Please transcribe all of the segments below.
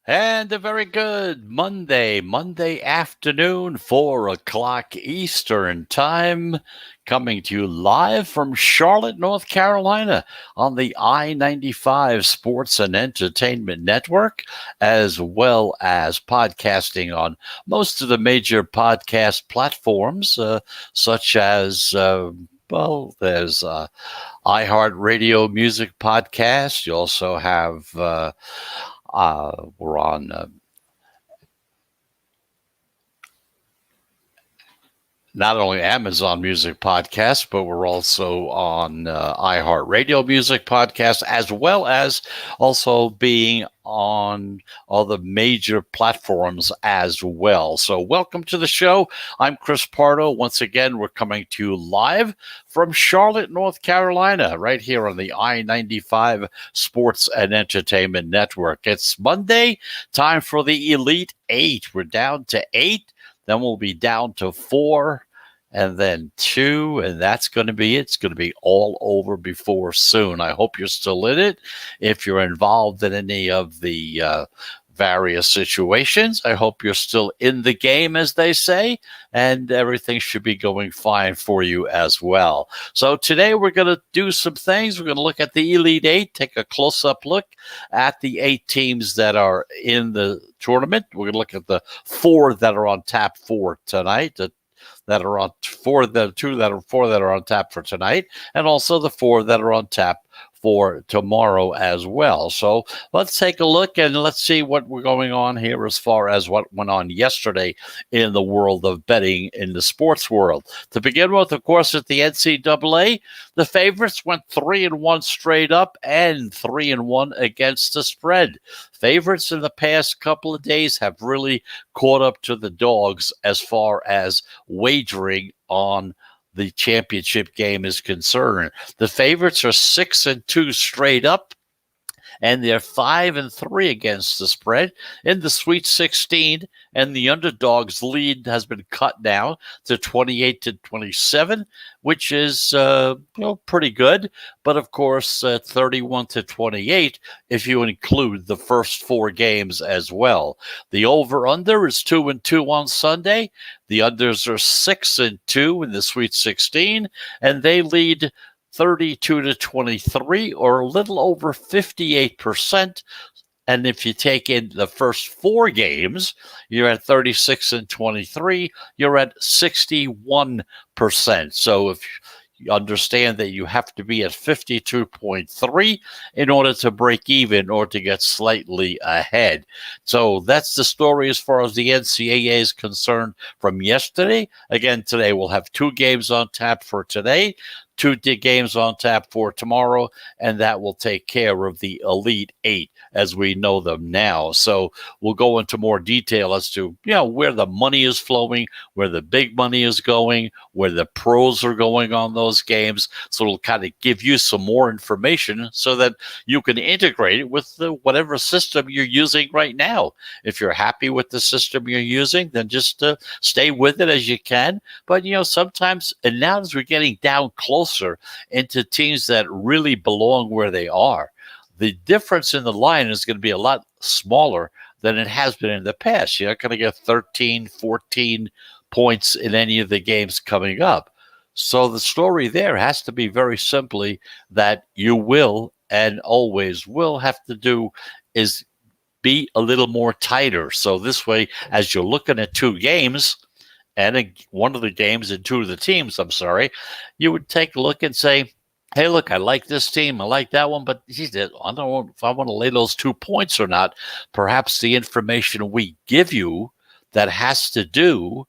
And a very good Monday afternoon, 4 o'clock Eastern Time, coming to you live from Charlotte, North Carolina on the I-95 Sports and Entertainment Network, as well as podcasting on most of the major podcast platforms, such as there's iHeartRadio Music Podcast. You also have we're on not only Amazon Music Podcast, but we're also on iHeartRadio Music Podcast, as well as also being on all the major platforms as well. So welcome to the show. I'm Chris Pardo. Once again, we're coming to you live from Charlotte, North Carolina, right here on the I-95 Sports and Entertainment Network. It's Monday, time for the Elite Eight. We're down to 8. Then we'll be down to 4 and then 2, and that's going to be it. It's going to be all over before soon. I hope you're still in it. If you're involved in any of the various situations, I hope you're still in the game, as they say, and everything should be going fine for you as well. So today we're going to do some things. We're going to look at the Elite Eight, take a close-up look at the 8 teams that are in the tournament. We're going to look at the 4 that are on tap for tonight, that are on 4, the 2 that are 4 that are on tap for tonight, and also the 4 that are on tap for tomorrow as well. So let's take a look and let's see what we're going on here as far as what went on yesterday in the world of betting in the sports world. To begin with, of course, at the NCAA, the favorites went 3-1 straight up and 3-1 against the spread. Favorites in the past couple of days have really caught up to the dogs as far as wagering on the championship game is concerned. The favorites are 6-2 straight up, and they're 5-3 against the spread in the Sweet 16. And the underdogs' lead has been cut now to 28-27, which is pretty good. But of course, 31-28 if you include the first 4 games as well. The over/under is 2-2 on Sunday. The unders are 6-2 in the Sweet 16, and they lead 32-23, or a little over 58%. And if you take in the first 4 games, you're at 36-23. You're at 61%. So if you understand that you have to be at 52.3 in order to break even or to get slightly ahead. So that's the story as far as the NCAA is concerned from yesterday. Again, today we'll have 2 games on tap for today, 2 games on tap for tomorrow, and that will take care of the Elite Eight as we know them now. So we'll go into more detail as to where the money is flowing, where the big money is going, where the pros are going on those games. So it'll kind of give you some more information so that you can integrate it with whatever system you're using right now. If you're happy with the system you're using, then just stay with it as you can. But sometimes, and now as we're getting down closer into teams that really belong where they are, the difference in the line is going to be a lot smaller than it has been in the past. You're not going to get 13, 14 points in any of the games coming up. So the story there has to be very simply that you will and always will have to do is be a little more tighter. So this way, as you're looking at 2 games, and one of the games and 2 of the teams, you would take a look and say, hey, look, I like this team, I like that one, but I don't know if I want to lay those 2 points or not. Perhaps the information we give you that has to do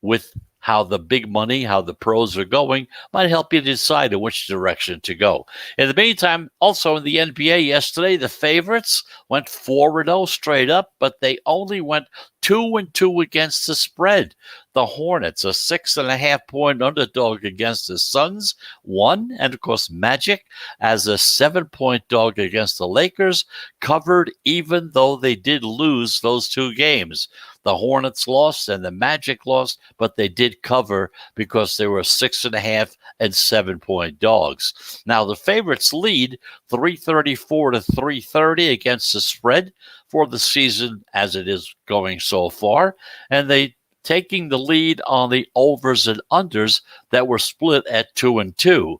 with how the big money, how the pros are going, might help you decide in which direction to go. In the meantime, also in the NBA yesterday, the favorites went 4-0 straight up, but they only went 2-2 against the spread. The Hornets, a 6.5-point underdog against the Suns, won. And, of course, Magic, as a 7-point dog against the Lakers, covered even though they did lose those 2 games. The Hornets lost and the Magic lost, but they did cover because they were 6.5 and 7-point dogs. Now, the favorites lead 334-330 against the spread. for the season as it is going so far, and they taking the lead on the overs and unders that were split at 2-2.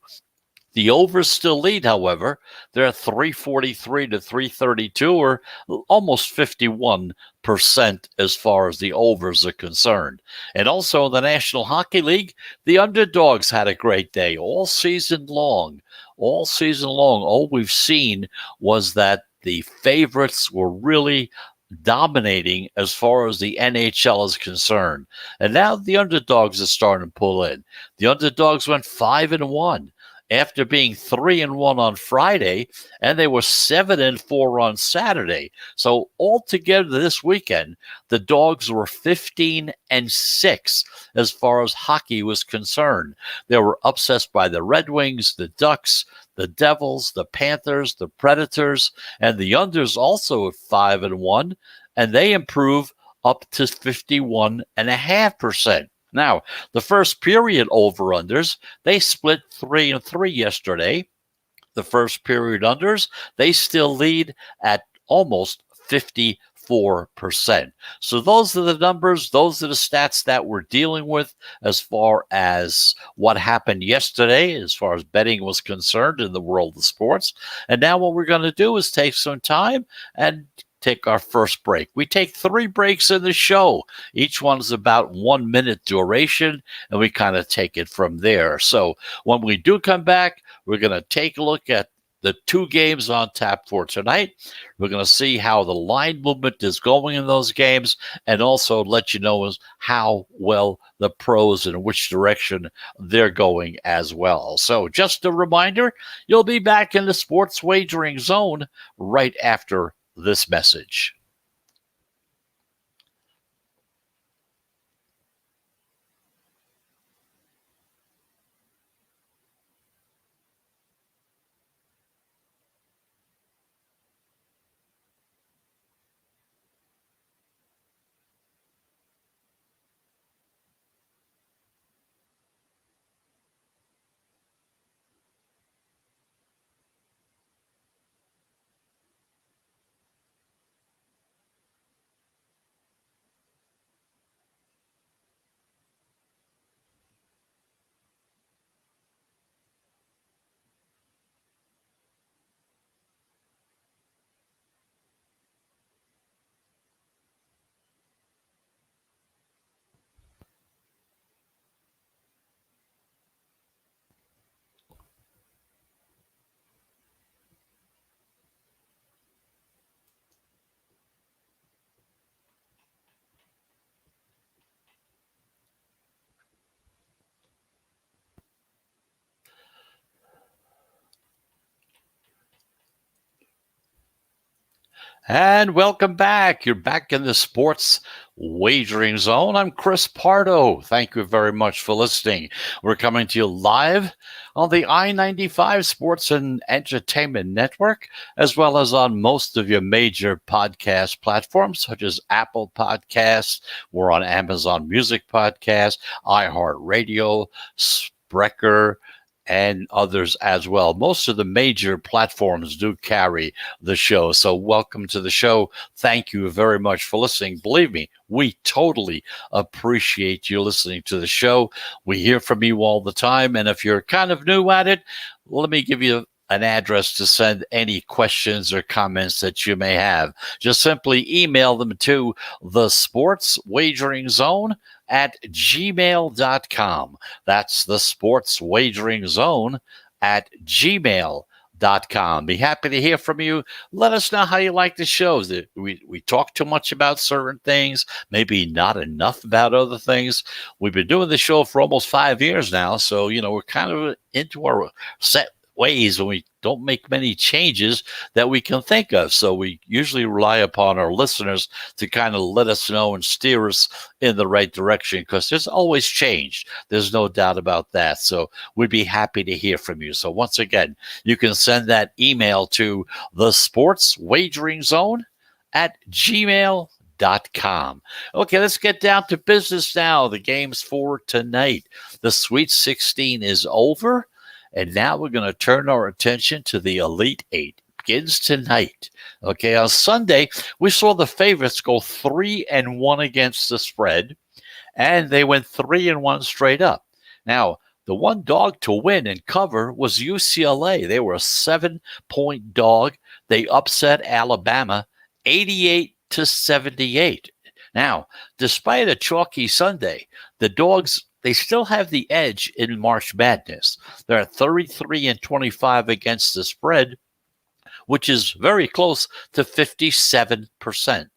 The overs still lead, however. They're at 343 to 332, or almost 51% as far as the overs are concerned. And also in the National Hockey League, the underdogs had a great day all season long. All season long, all we've seen was that the favorites were really dominating as far as the NHL is concerned. And now the underdogs are starting to pull in. The underdogs went 5-1 after being 3-1 on Friday, and they were 7-4 on Saturday. So altogether this weekend, the dogs were 15-6 as far as hockey was concerned. They were upset by the Red Wings, the Ducks, the Devils, the Panthers, the Predators, and the unders also at 5-1, and they improve up to 51.5%. Now, the first period over-unders, they split 3-3 yesterday. The first period unders, they still lead at almost 54%. So those are the numbers, those are the stats that we're dealing with as far as what happened yesterday, as far as betting was concerned in the world of sports. And now what we're going to do is take some time and take our first break. We take 3 breaks in the show. Each one is about 1 minute duration, and we kind of take it from there. So when we do come back, we're going to take a look at the 2 games on tap for tonight. We're going to see how the line movement is going in those games, and also let you know how well the pros and which direction they're going as well. So just a reminder, you'll be back in the sports wagering zone right after this message. And welcome back. You're back in the sports wagering zone. I'm Chris Pardo. Thank you very much for listening. We're coming to you live on the I-95 Sports and Entertainment Network, as well as on most of your major podcast platforms, such as Apple Podcasts. We're on Amazon Music Podcast, iHeartRadio, Spreaker, and others as well. Most of the major platforms do carry the show. So welcome to the show. Thank you very much for listening. Believe me, we totally appreciate you listening to the show. We hear from you all the time. And if you're kind of new at it, let me give you an address to send any questions or comments that you may have. Just simply email them to the Sports Wagering Zone at gmail.com. That's the Sports Wagering Zone at gmail.com. Be happy to hear from you. Let us know how you like the shows. We talk too much about certain things, maybe not enough about other things. We've been doing the show for almost 5 years now, so we're kind of into our set ways, and we don't make many changes that we can think of. So we usually rely upon our listeners to kind of let us know and steer us in the right direction, because there's always change. There's no doubt about that. So we'd be happy to hear from you. So once again, you can send that email to the Sports Wagering Zone at gmail.com. Okay, let's get down to business now. The games for tonight. The Sweet 16 is over. And now we're going to turn our attention to the Elite 8. begins tonight. Okay, on Sunday, we saw the favorites go 3-1 against the spread, and they went 3-1 straight up. Now, the one dog to win and cover was UCLA. They were a 7-point dog. They upset Alabama 88-78. Now, despite a chalky Sunday, the dogs, they still have the edge in March Madness. They're at 33-25 against the spread, which is very close to 57%.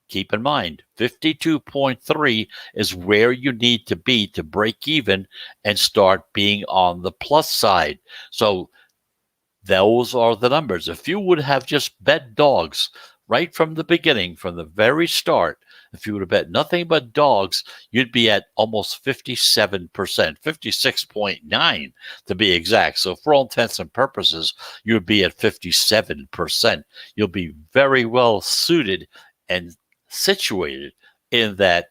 Keep in mind, 52.3 is where you need to be to break even and start being on the plus side. So those are the numbers. If you would have just bet dogs right from the beginning, from the very start, if you would have bet nothing but dogs, you'd be at almost 57%, 56.9 to be exact. So for all intents and purposes, you'd be at 57%. You'll be very well suited and situated in that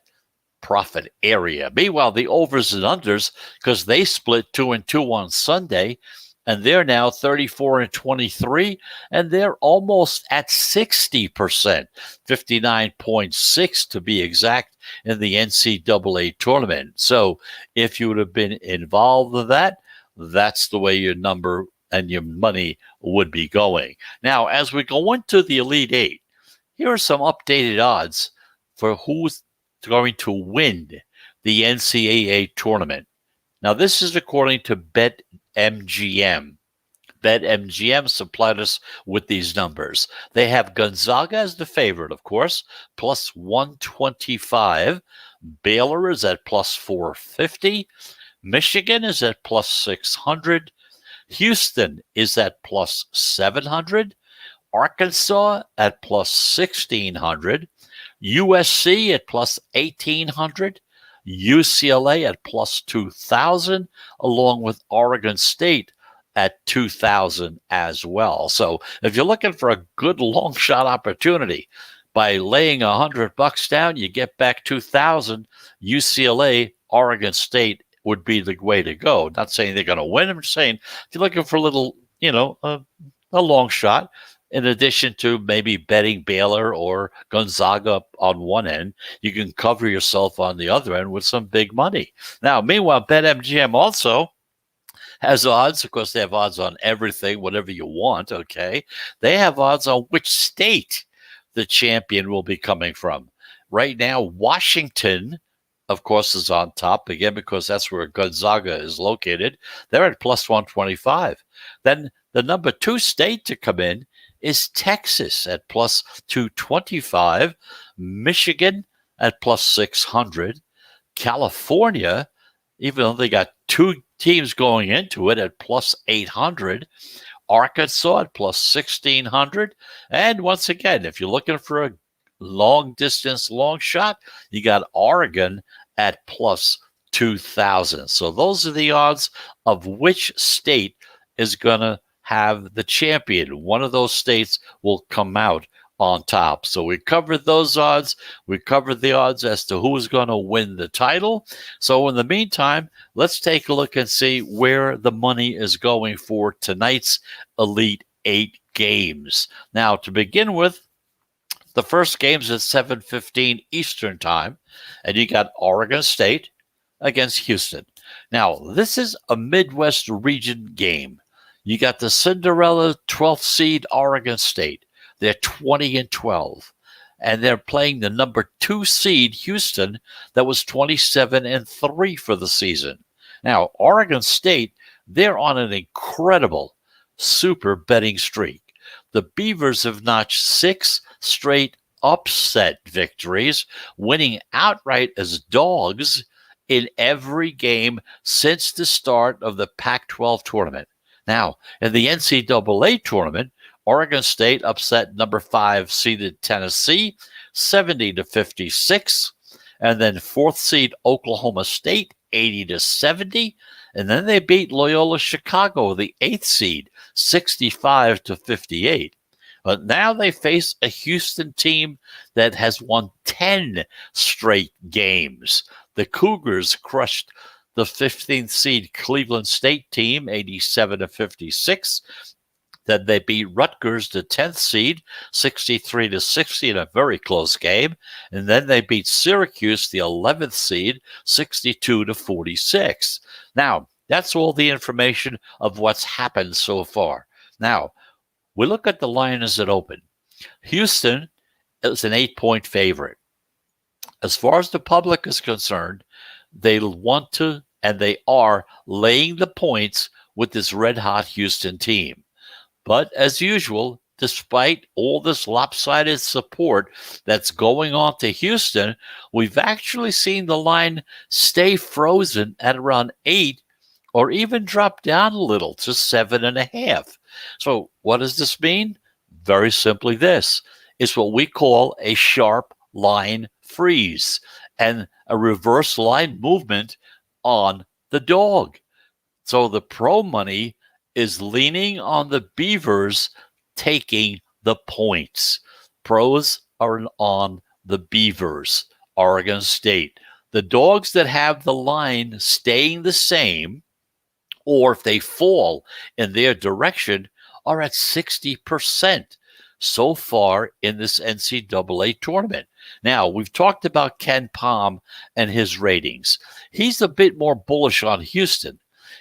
profit area. Meanwhile, the overs and unders, because they split 2-2 on Sunday, and they're now 34-23, and they're almost at 60%, 59.6 to be exact, in the NCAA tournament. So if you would have been involved in that, that's the way your number and your money would be going. Now, as we go into the Elite Eight, here are some updated odds for who's going to win the NCAA tournament. Now, this is according to BetMGM. BetMGM supplied us with these numbers. They have Gonzaga as the favorite, of course, plus 125. Baylor is at plus 450. Michigan is at plus 600. Houston is at plus 700. Arkansas at plus 1,600, USC at plus 1,800, UCLA at plus 2,000, along with Oregon State at 2,000 as well. So if you're looking for a good long shot opportunity, by laying $100 down, you get back 2,000. UCLA, Oregon State would be the way to go. Not saying they're going to win. I'm just saying if you're looking for a little, a long shot, in addition to maybe betting Baylor or Gonzaga on one end, you can cover yourself on the other end with some big money. Now, meanwhile, BetMGM also has odds. Of course, they have odds on everything, whatever you want, okay? They have odds on which state the champion will be coming from. Right now, Washington, of course, is on top, again, because that's where Gonzaga is located. They're at plus 125. Then the number 2 state to come in is Texas at plus 225, Michigan at plus 600, California, even though they got 2 teams going into it, at plus 800, Arkansas at plus 1,600, and once again, if you're looking for a long distance, long shot, you got Oregon at plus 2,000. So those are the odds of which state is going to have the champion. One of those states will come out on top. So we covered those odds. We covered the odds as to who's going to win the title. So in the meantime, let's take a look and see where the money is going for tonight's Elite Eight games. Now, to begin with, the first game's at 7:15 Eastern Time, and you got Oregon State against Houston. Now, this is a Midwest region game. You got the Cinderella 12th seed Oregon State. They're 20-12. And they're playing the number 2 seed Houston that was 27-3 for the season. Now, Oregon State, they're on an incredible super betting streak. The Beavers have notched 6 straight upset victories, winning outright as dogs in every game since the start of the Pac-12 tournament. Now, in the NCAA tournament, Oregon State upset number 5 seeded Tennessee 70-56, and then 4th seed Oklahoma State 80-70, and then they beat Loyola Chicago, the 8th seed, 65-58. But now they face a Houston team that has won 10 straight games. The Cougars crushed the 15th seed Cleveland State team, 87-56. Then they beat Rutgers, the 10th seed, 63-60 in a very close game. And then they beat Syracuse, the 11th seed, 62-46. Now, that's all the information of what's happened so far. Now, we look at the line as it opened. Houston is an 8-point favorite. As far as the public is concerned, they want to and they are laying the points with this red hot Houston team. But as usual, despite all this lopsided support that's going on to Houston, we've actually seen the line stay frozen at around 8 or even drop down a little to 7.5. So what does this mean? Very simply this. It's what we call a sharp line freeze and a reverse line movement on the dog. So the pro money is leaning on the Beavers taking the points. Pros are on the Beavers, Oregon State. The dogs that have the line staying the same, or if they fall in their direction, are at 60% so far in this NCAA tournament. Now, we've talked about Ken Pom and his ratings. He's a bit more bullish on Houston.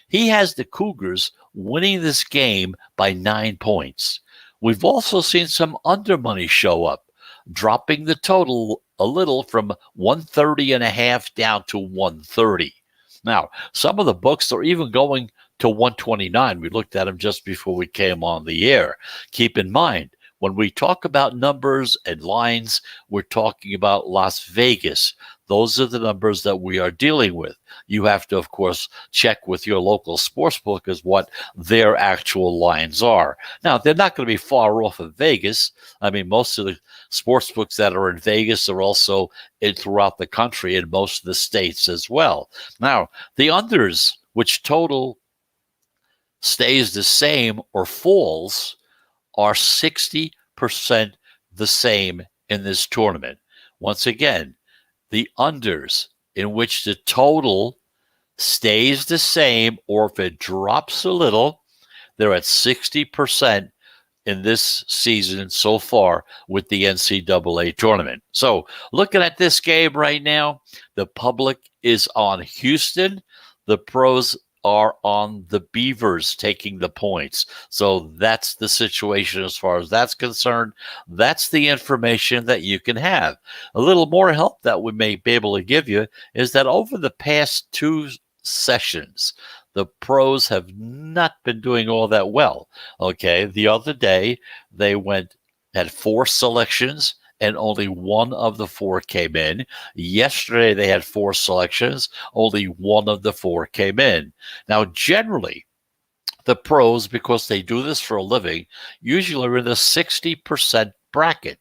He has the Cougars winning this game by 9 points. We've also seen some under money show up, dropping the total a little from 130.5 down to 130. Now, some of the books are even going to 129. We looked at them just before we came on the air. Keep in mind, when we talk about numbers and lines, we're talking about Las Vegas. Those are the numbers that we are dealing with. You have to, of course, check with your local sportsbook as what their actual lines are. Now, they're not going to be far off of Vegas. I mean, most of the sportsbooks that are in Vegas are also throughout the country and most of the states as well. Now, the unders, which total stays the same or falls, are 60% the same in this tournament. Once again, the unders in which the total stays the same or if it drops a little, they're at 60% in this season so far with the NCAA tournament. So looking at this game right now, the public is on Houston. The pros are on the Beavers taking the points. So that's the situation as far as that's concerned. That's the information that you can have. A little more help that we may be able to give you is that over the past 2 sessions, the pros have not been doing all that well. Okay, the other day they had 4 selections and only 1 of the 4 came in. Yesterday they had 4 selections, only 1 of the 4 came in. Now, generally, the pros, because they do this for a living, usually are in the 60% bracket.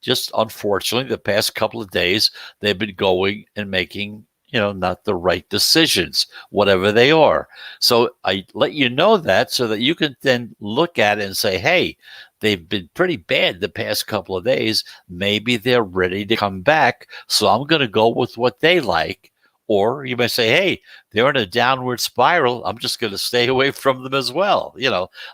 Just unfortunately, the past couple of days, they've been going and making not the right decisions, whatever they are. So I let you know that so that you can then look at it and say, hey, they've been pretty bad the past couple of days. Maybe they're ready to come back. So I'm going to go with what they like. Or you may say, hey, they're in a downward spiral. I'm just going to stay away from them as well.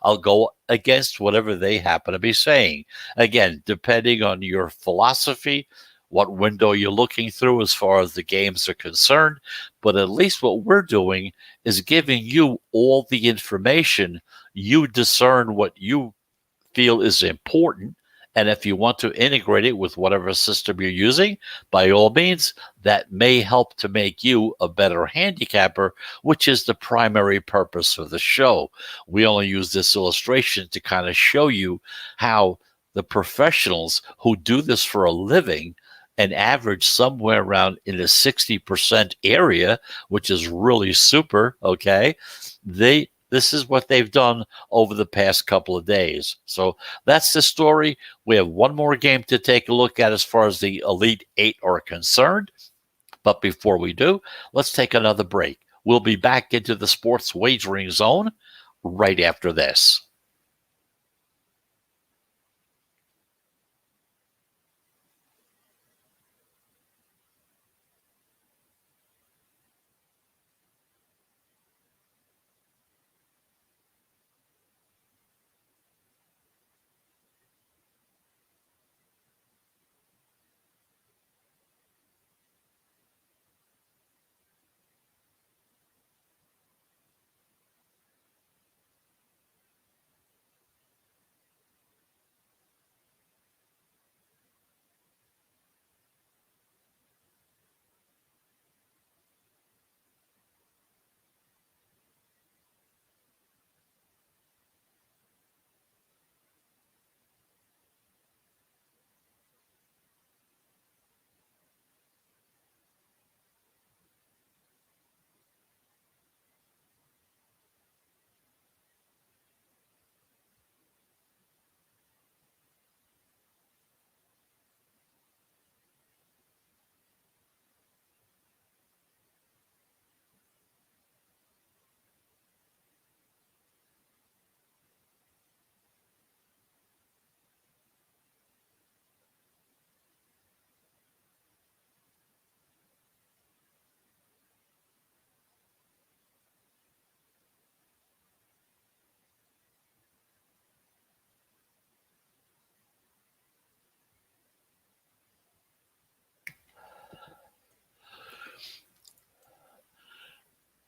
I'll go against whatever they happen to be saying. Again, depending on your philosophy, what window you're looking through as far as the games are concerned. But at least what we're doing is giving you all the information. You discern what you feel is important. And if you want to integrate it with whatever system you're using, by all means, that may help to make you a better handicapper, which is the primary purpose of the show. We only use this illustration to kind of show you how the professionals who do this for a living and average somewhere around in the 60% area, which is really super, okay? This is what they've done over the past couple of days. So that's the story. We have one more game to take a look at as far as the Elite Eight are concerned. But before we do, let's take another break. We'll be back into the sports wagering zone right after this.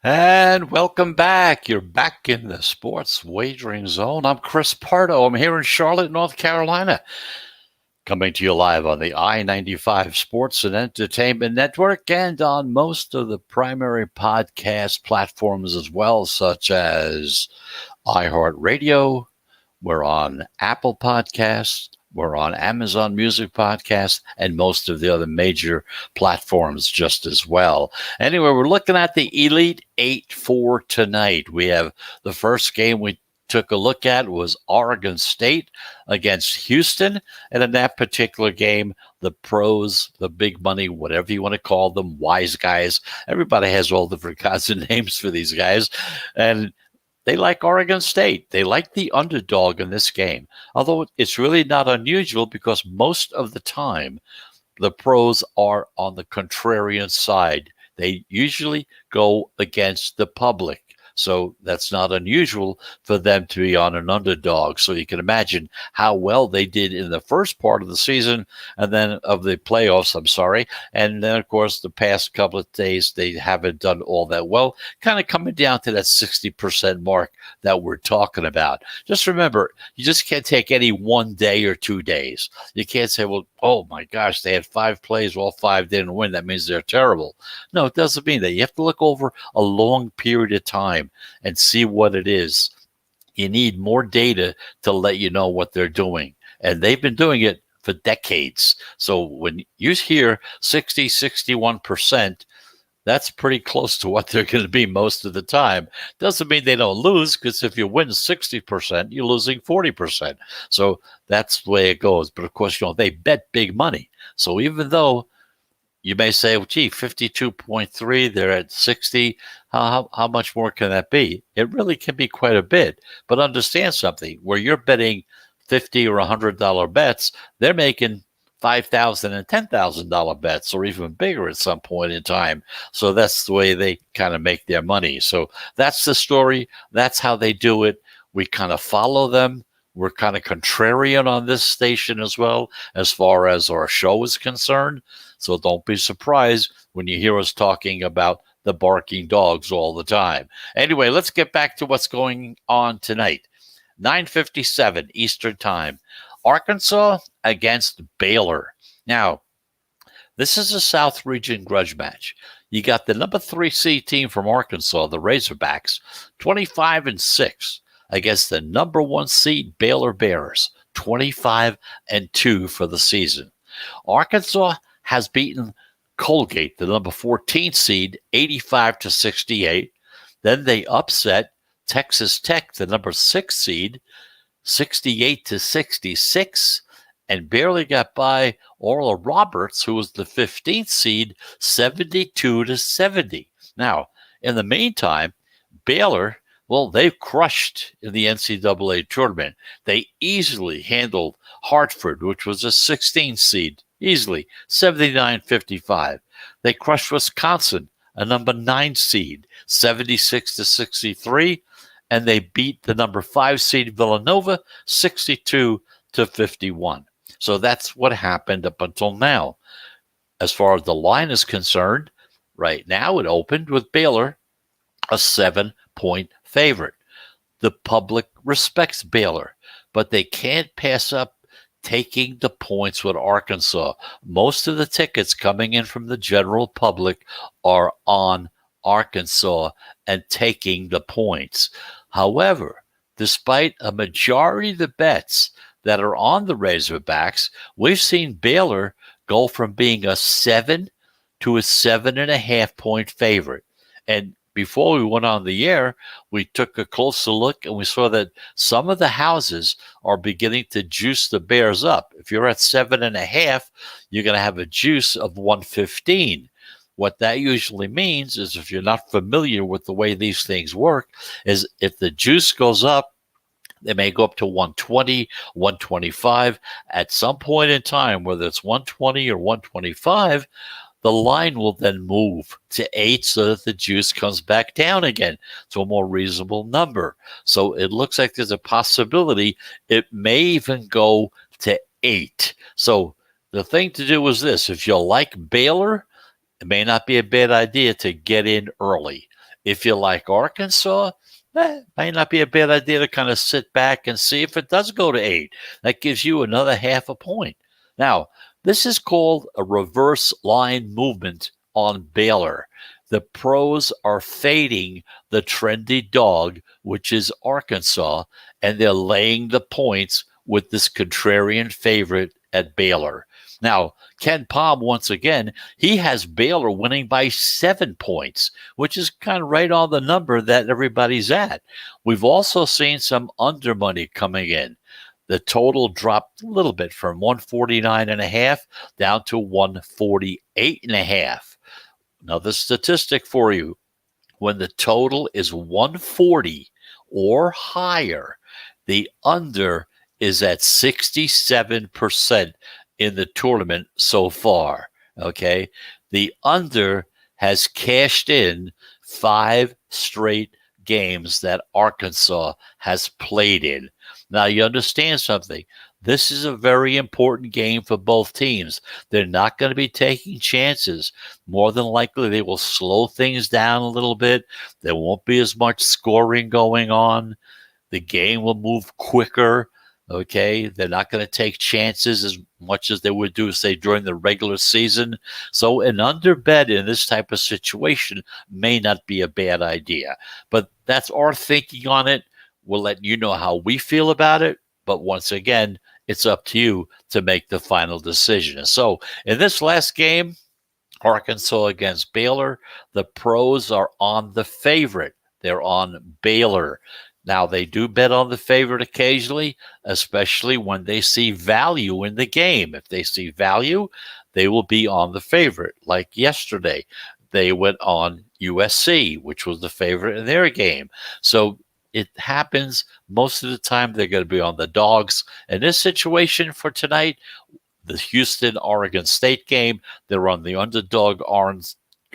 And welcome back. You're back in the sports wagering zone. I'm Chris Pardo. I'm here in Charlotte, North Carolina, coming to you live on the I-95 Sports and Entertainment Network and on most of the primary podcast platforms as well, such as iHeartRadio. We're on Apple Podcasts. We're on Amazon Music Podcasts and most of the other major platforms just as well. Anyway, we're looking at the Elite Eight for tonight. We have the first game we took a look at was Oregon State against Houston. And in that particular game, the pros, the big money, whatever you want to call them, wise guys, everybody has all different kinds of names for these guys. And they like Oregon State. They like the underdog in this game, although it's really not unusual because most of the time the pros are on the contrarian side. They usually go against the public. So that's not unusual for them to be on an underdog. So you can imagine how well they did in the first part of the season and then of the playoffs, And then, of course, the past couple of days, they haven't done all that well, kind of coming down to that 60% mark that we're talking about. Just remember, you just can't take any one day or 2 days. You can't say, well, oh my gosh, they had 5 plays, all 5 didn't win. That means they're terrible. No, it doesn't mean that. You have to look over a long period of time and see what it is. You need more data to let you know what they're doing. And they've been doing it for decades. So when you hear 60, 61%, that's pretty close to what they're going to be most of the time. Doesn't mean they don't lose, because if you win 60%, you're losing 40%. So that's the way it goes. But of course, they bet big money. So even though you may say, well, gee, 52.3, they're at 60. How much more can that be? It really can be quite a bit. But understand something, where you're betting $50 or $100 bets, they're making $5,000 and $10,000 bets, or even bigger at some point in time. So that's the way they kind of make their money. So that's the story. That's how they do it. We kind of follow them. We're kind of contrarian on this station as well, as far as our show is concerned. So don't be surprised when you hear us talking about the barking dogs all the time. Anyway, let's get back to what's going on tonight. 9:57 Eastern Time. Arkansas against Baylor. Now, this is a South Region grudge match. You got the number 3 seed team from Arkansas, the Razorbacks, 25-6 against the number 1 seed Baylor Bears, 25-2 for the season. Arkansas has beaten Colgate, the number 14 seed, 85-68. Then they upset Texas Tech, the number 6 seed, 68-66, and barely got by Oral Roberts, who was the 15th seed, 72-70. Now, in the meantime, Baylor, well, they've crushed in the NCAA tournament. They easily handled Hartford, which was a 16 seed, easily, 79-55. They crushed Wisconsin, a number 9 seed, 76-63. And they beat the number 5 seed Villanova, 62-51. So that's what happened up until now. As far as the line is concerned, right now it opened with Baylor, a 7-point favorite. The public respects Baylor, but they can't pass up taking the points with Arkansas. Most of the tickets coming in from the general public are on Arkansas and taking the points. However, despite a majority of the bets that are on the Razorbacks, we've seen Baylor go from being a 7 to a 7.5 point favorite. And before we went on the air, we took a closer look and we saw that some of the houses are beginning to juice the Bears up. If you're at 7.5, you're going to have a juice of 115. What that usually means is, if you're not familiar with the way these things work, is if the juice goes up, they may go up to 120, 125. At some point in time, whether it's 120 or 125, the line will then move to 8 so that the juice comes back down again to a more reasonable number. So it looks like there's a possibility it may even go to 8. So the thing to do is this: if you like Baylor, it may not be a bad idea to get in early. If you like Arkansas, might not be a bad idea to kind of sit back and see if it does go to 8. That gives you another half a point. Now, this is called a reverse line movement on Baylor. The pros are fading the trendy dog, which is Arkansas, and they're laying the points with this contrarian favorite at Baylor. Now, Ken Palm, once again, he has Baylor winning by 7 points, which is kind of right on the number that everybody's at. We've also seen some under money coming in. The total dropped a little bit from 149.5 down to 148.5. Another statistic for you. When the total is 140 or higher, the under is at 67% in the tournament so far. Okay. The under has cashed in 5 straight games that Arkansas has played in. Now, you understand something. This is a very important game for both teams. They're not going to be taking chances. More than likely, they will slow things down a little bit. There won't be as much scoring going on. The game will move quicker. Okay. They're not going to take chances as much as they would do, say, during the regular season. So an under bet in this type of situation may not be a bad idea. But that's our thinking on it. We'll let you know how we feel about it. But once again, it's up to you to make the final decision. So in this last game, Arkansas against Baylor, the pros are on the favorite. They're on Baylor. Now, they do bet on the favorite occasionally, especially when they see value in the game. If they see value, they will be on the favorite. Like yesterday, they went on USC, which was the favorite in their game. So it happens most of the time they're going to be on the dogs. In this situation for tonight, the Houston Oregon State game, they're on the underdog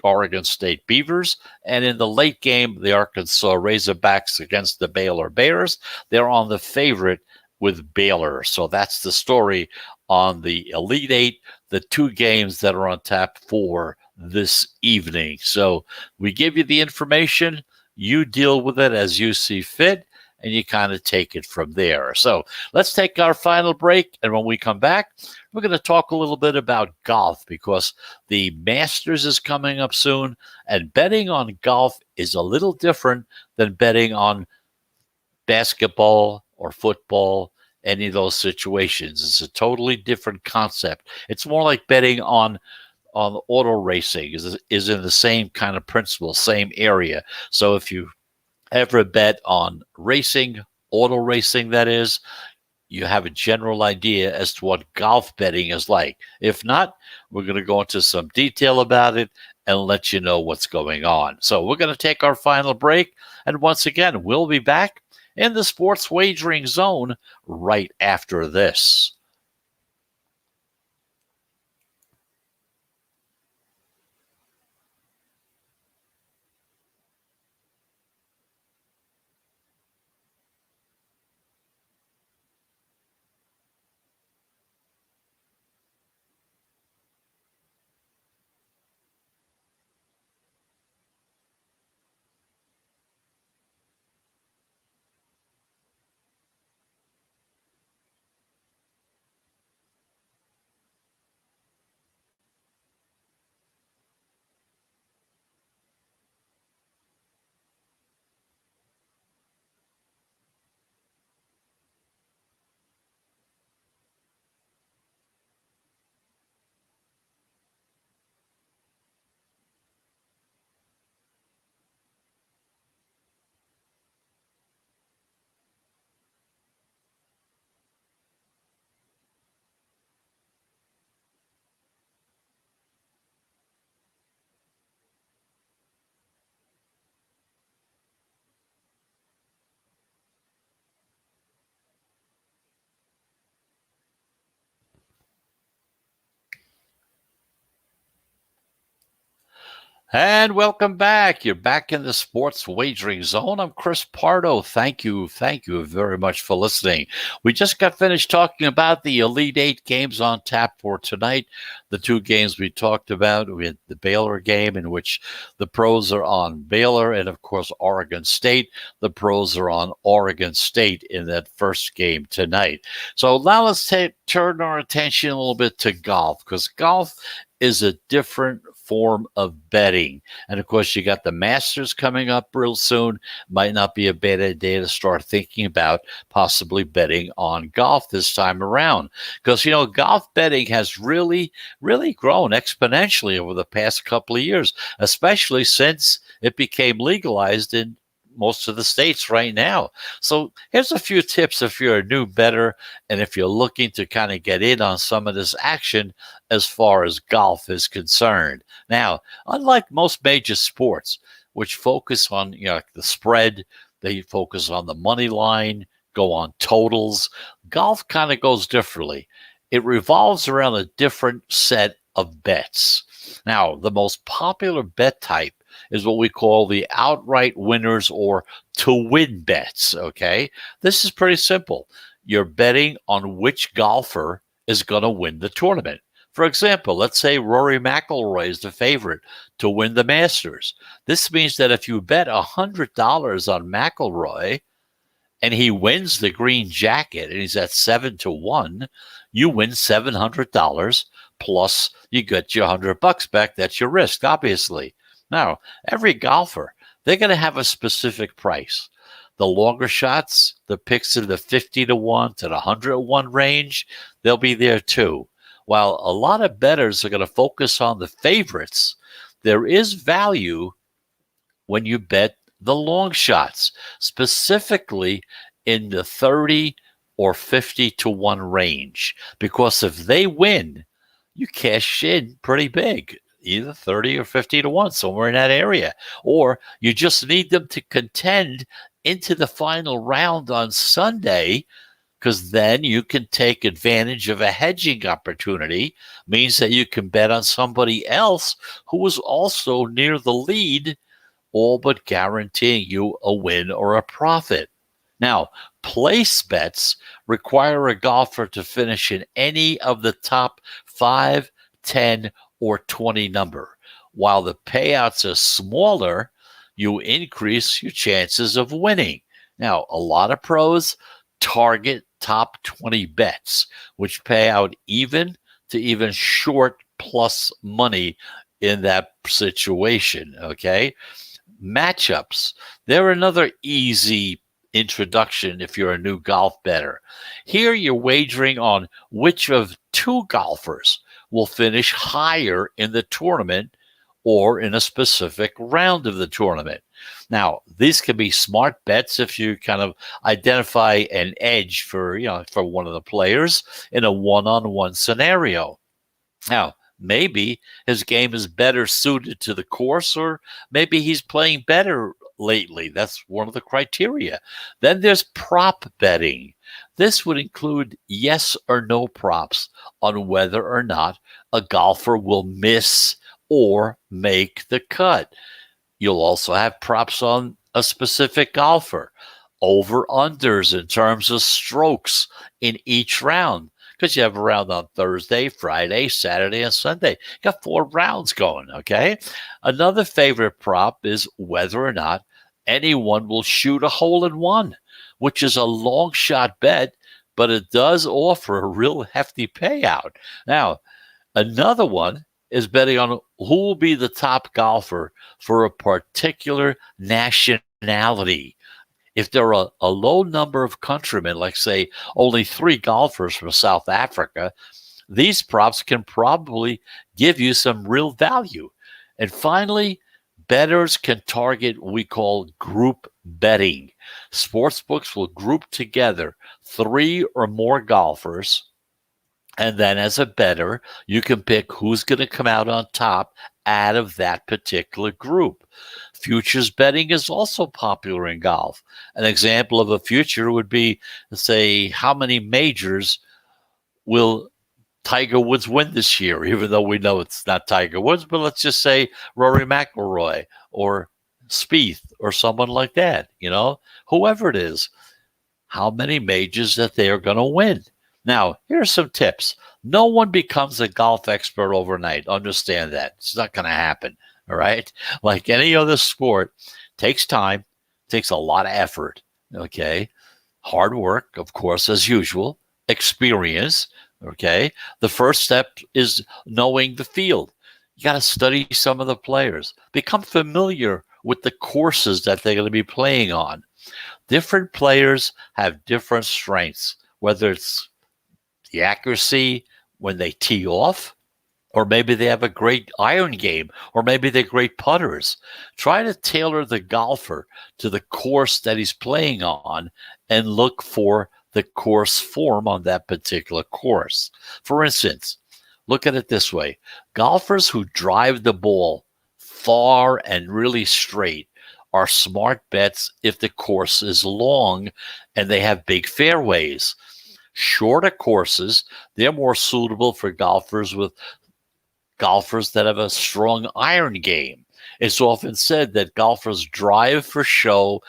Oregon State Beavers. And in the late game, the Arkansas Razorbacks against the Baylor Bears, they're on the favorite with Baylor. So that's the story on the Elite Eight, the 2 games that are on tap for this evening. So we give you the information, you deal with it as you see fit, and you kind of take it from there. So let's take our final break. And when we come back, we're going to talk a little bit about golf because the Masters is coming up soon, and betting on golf is a little different than betting on basketball or football, any of those situations. It's a totally different concept. It's more like betting on auto racing is in the same kind of principle, same area. So if you ever bet on racing, auto racing, that is, you have a general idea as to what golf betting is like. If not, we're going to go into some detail about it and let you know what's going on. So we're going to take our final break. And once again, we'll be back in the sports wagering zone right after this. And welcome back. You're back in the sports wagering zone. I'm Chris Pardo. Thank you very much for listening. We just got finished talking about the Elite Eight games on tap for tonight. The two games we talked about, we had the Baylor game in which the pros are on Baylor, and of course Oregon State. The pros are on Oregon State in that first game tonight. So now let's turn our attention a little bit to golf, because golf is a different form of betting. And of course, you got the Masters coming up real soon. Might not be a bad idea to start thinking about possibly betting on golf this time around. Because, golf betting has really, really grown exponentially over the past couple of years, especially since it became legalized in most of the states right now. So here's a few tips if you're a new bettor and if you're looking to kind of get in on some of this action as far as golf is concerned. Now, unlike most major sports, which focus on the spread, they focus on the money line, go on totals, golf kind of goes differently. It revolves around a different set of bets. Now, the most popular bet type is what we call the outright winners or to win bets. Okay. This is pretty simple. You're betting on which golfer is going to win the tournament. For example, let's say Rory McIlroy is the favorite to win the Masters. This means that if you bet $100 on McIlroy and he wins the green jacket and he's at 7-1, you win $700 plus you get your $100 back. That's your risk, obviously. Now, every golfer, they're going to have a specific price. The longer shots, the picks in the 50-1 to the 100-1 range, they'll be there too. While a lot of bettors are going to focus on the favorites, there is value when you bet the long shots, specifically in the 30 or 50-1 range, because if they win, you cash in pretty big. Either 30 or 50-1, somewhere in that area. Or you just need them to contend into the final round on Sunday, because then you can take advantage of a hedging opportunity. Means that you can bet on somebody else who is also near the lead, all but guaranteeing you a win or a profit. Now, place bets require a golfer to finish in any of the top 5, 10, or 20 number. While the payouts are smaller, you increase your chances of winning. Now, a lot of pros target top 20 bets, which pay out even to even short plus money in that situation, okay? Matchups, they're another easy introduction if you're a new golf bettor. Here you're wagering on which of two golfers will finish higher in the tournament or in a specific round of the tournament. Now, these can be smart bets if you kind of identify an edge for one of the players in a one-on-one scenario. Now, maybe his game is better suited to the course, or maybe he's playing better lately. That's one of the criteria. Then there's prop betting. This would include yes or no props on whether or not a golfer will miss or make the cut. You'll also have props on a specific golfer, over-unders in terms of strokes in each round, because you have a round on Thursday, Friday, Saturday, and Sunday. You got 4 rounds going, okay? Another favorite prop is whether or not anyone will shoot a hole-in-one, which is a long shot bet, but it does offer a real hefty payout. Now, another one is betting on who will be the top golfer for a particular nationality. If there are a low number of countrymen, like say only 3 golfers from South Africa, these props can probably give you some real value. And finally, bettors can target what we call group betting. Sportsbooks will group together 3 or more golfers, and then as a bettor, you can pick who's going to come out on top out of that particular group. Futures betting is also popular in golf. An example of a future would be, say, how many majors will Tiger Woods win this year, even though we know it's not Tiger Woods, but let's just say Rory McIlroy or Spieth or someone like that, whoever it is, how many majors that they are going to win. Now, here are some tips. No one becomes a golf expert overnight. Understand that. It's not going to happen, all right? Like any other sport, takes time, takes a lot of effort, okay? Hard work, of course, as usual, experience, okay? The first step is knowing the field. You got to study some of the players. Become familiar with the courses that they're going to be playing on. Different players have different strengths, whether it's the accuracy when they tee off, or maybe they have a great iron game, or maybe they're great putters. Try to tailor the golfer to the course that he's playing on and look for the course form on that particular course. For instance, look at it this way. Golfers who drive the ball far and really straight are smart bets if the course is long and they have big fairways. Shorter courses, they're more suitable for golfers that have a strong iron game. It's often said that golfers drive for show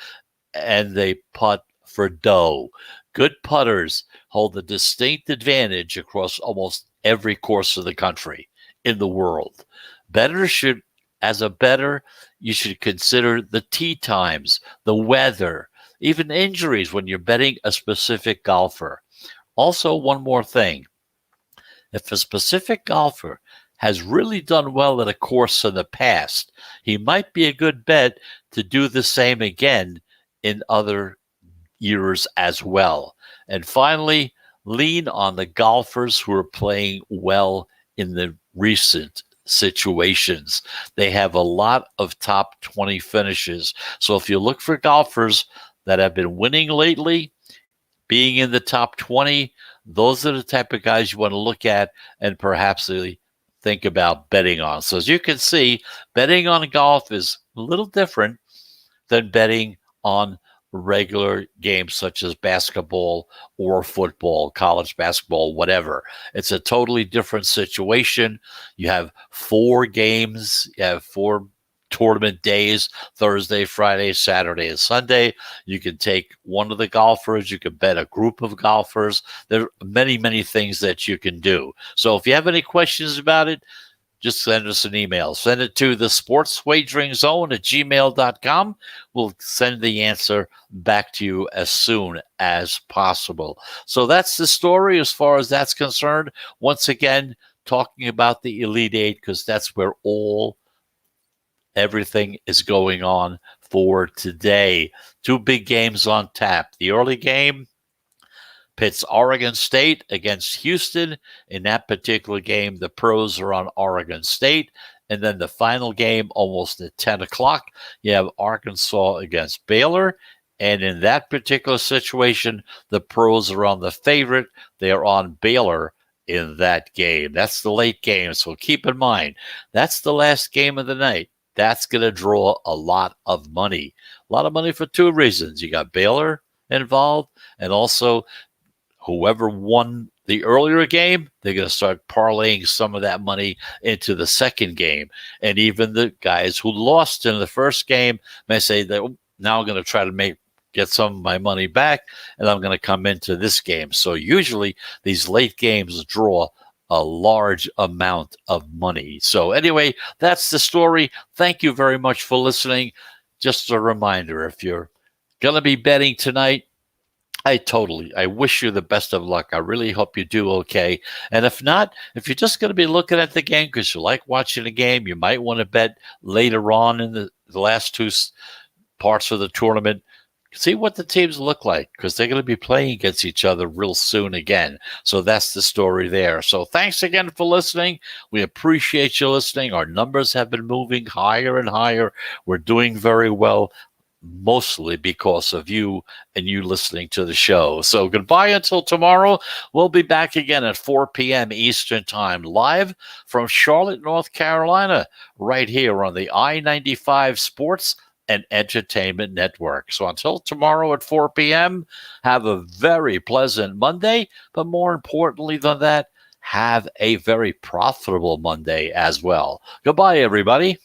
and they putt for dough. Good putters hold a distinct advantage across almost every course of the country in the world. As a bettor, you should consider the tee times, the weather, even injuries when you're betting a specific golfer. Also, one more thing. If a specific golfer has really done well at a course in the past, he might be a good bet to do the same again in other years as well. And finally, lean on the golfers who are playing well in the recent situations. They have a lot of top 20 finishes. So if you look for golfers that have been winning lately, being in the top 20, those are the type of guys you want to look at and perhaps think about betting on. So as you can see, betting on golf is a little different than betting on regular games such as basketball or football, college basketball, whatever. It's a totally different situation. You have 4 games, you have 4 tournament days, Thursday, Friday, Saturday, and Sunday. You can take one of the golfers. You can bet a group of golfers. There are many, many things that you can do. So if you have any questions about it, just send us an email. Send it to the sportswageringzone@gmail.com. We'll send the answer back to you as soon as possible. So that's the story as far as that's concerned. Once again, talking about the Elite Eight because that's where everything is going on for today. 2 big games on tap. The early game pits Oregon State against Houston. In that particular game, the pros are on Oregon State. And then the final game, almost at 10 o'clock, you have Arkansas against Baylor. And in that particular situation, the pros are on the favorite. They're on Baylor in that game. That's the late game. So keep in mind, that's the last game of the night. That's going to draw a lot of money. A lot of money for 2 reasons. You got Baylor involved, and also whoever won the earlier game, they're going to start parlaying some of that money into the second game. And even the guys who lost in the first game may say that now I'm going to try to get some of my money back, and I'm going to come into this game. So usually these late games draw a large amount of money. So anyway, that's the story. Thank you very much for listening. Just a reminder, if you're going to be betting tonight, I wish you the best of luck. I really hope you do okay. And if not, if you're just going to be looking at the game because you like watching the game, you might want to bet later on in the last 2 parts of the tournament. See what the teams look like because they're going to be playing against each other real soon again. So that's the story there. So thanks again for listening. We appreciate you listening. Our numbers have been moving higher and higher. We're doing very well, mostly because of you and you listening to the show. So goodbye until tomorrow. We'll be back again at 4 p.m. Eastern Time, live from Charlotte, North Carolina, right here on the I-95 Sports and Entertainment Network. So until tomorrow at 4 p.m., have a very pleasant Monday, but more importantly than that, have a very profitable Monday as well. Goodbye, everybody.